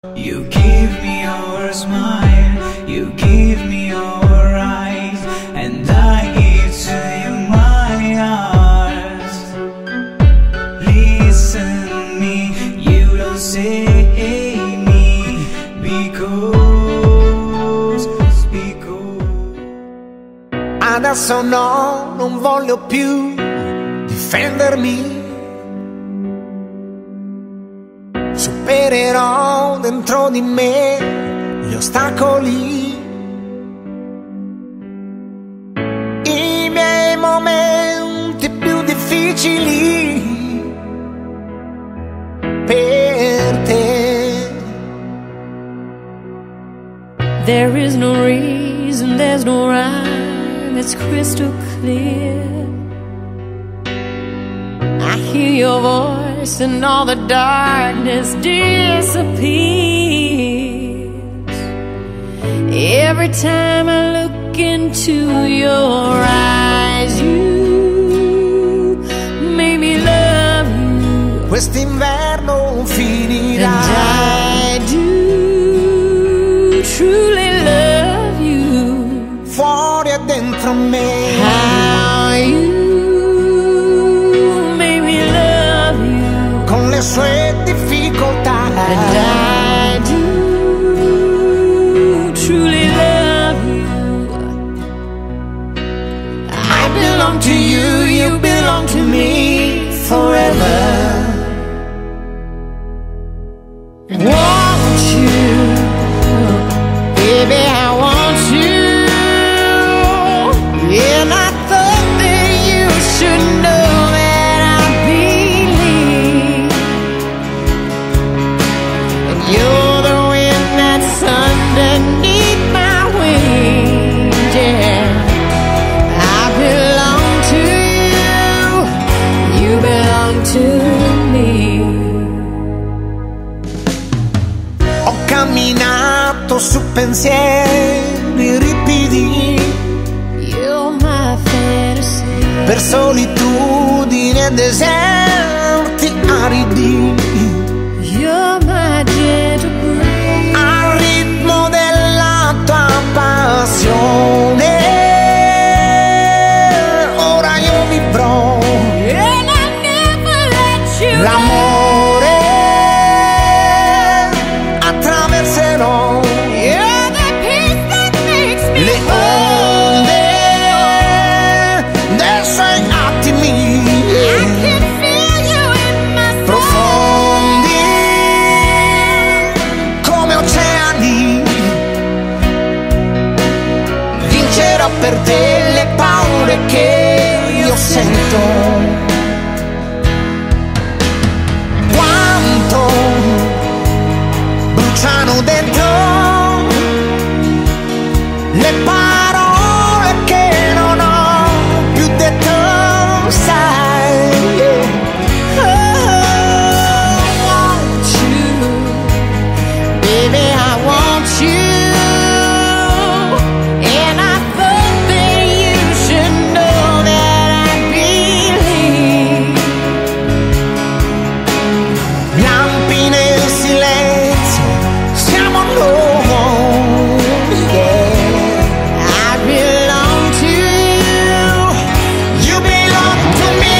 You give me your smile, you give me your eyes, and I give to you my heart. Listen me, you don't say me, because Adesso no, non voglio più difendermi. Supererò dentro di me gli ostacoli, i miei momenti più difficili per te. There is no reason, there's no rhyme, it's crystal clear. I hear your voice and all the darkness disappears. Every time I look into your eyes, you make me love you. Quest'inverno finirà. And I do truly love you. Fuori e dentro me. How you con le sue difficoltà. And I do truly love you. I belong to you, you belong to me forever. Want you, baby, I want you. And I thought that you should know that I believe. You're the wind that's underneath my wings, yeah. I belong to you, you belong to me. Ho camminato su pensieri ripidi, You're my fantasy. per solitudini e deserti aridi. You're my gentle breeze. Al ritmo della tua passione, ora io vivrò And I never let you l'amore, attraverserò You're the peace that makes me le onde dei suoi attimi I can feel you in my soul. profondi come oceani. Vincerò per te le paure che io sento. Quanto bruciano dentro le parole che non ho più detto, sai. Oh, I want you, baby, I want you. And I thought that you should know that I believe. Lampi nel silenzio, siamo noi, yeah. I belong to You belong to me.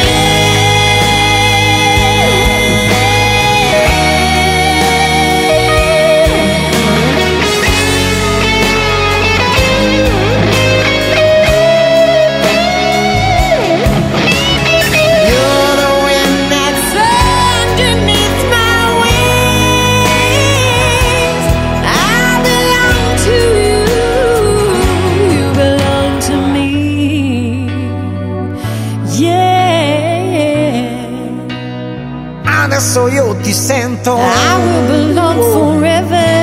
You're the wind that's underneath my wings. I belong to you, you belong to me. Yeah, Adesso io ti sento. I will belong forever.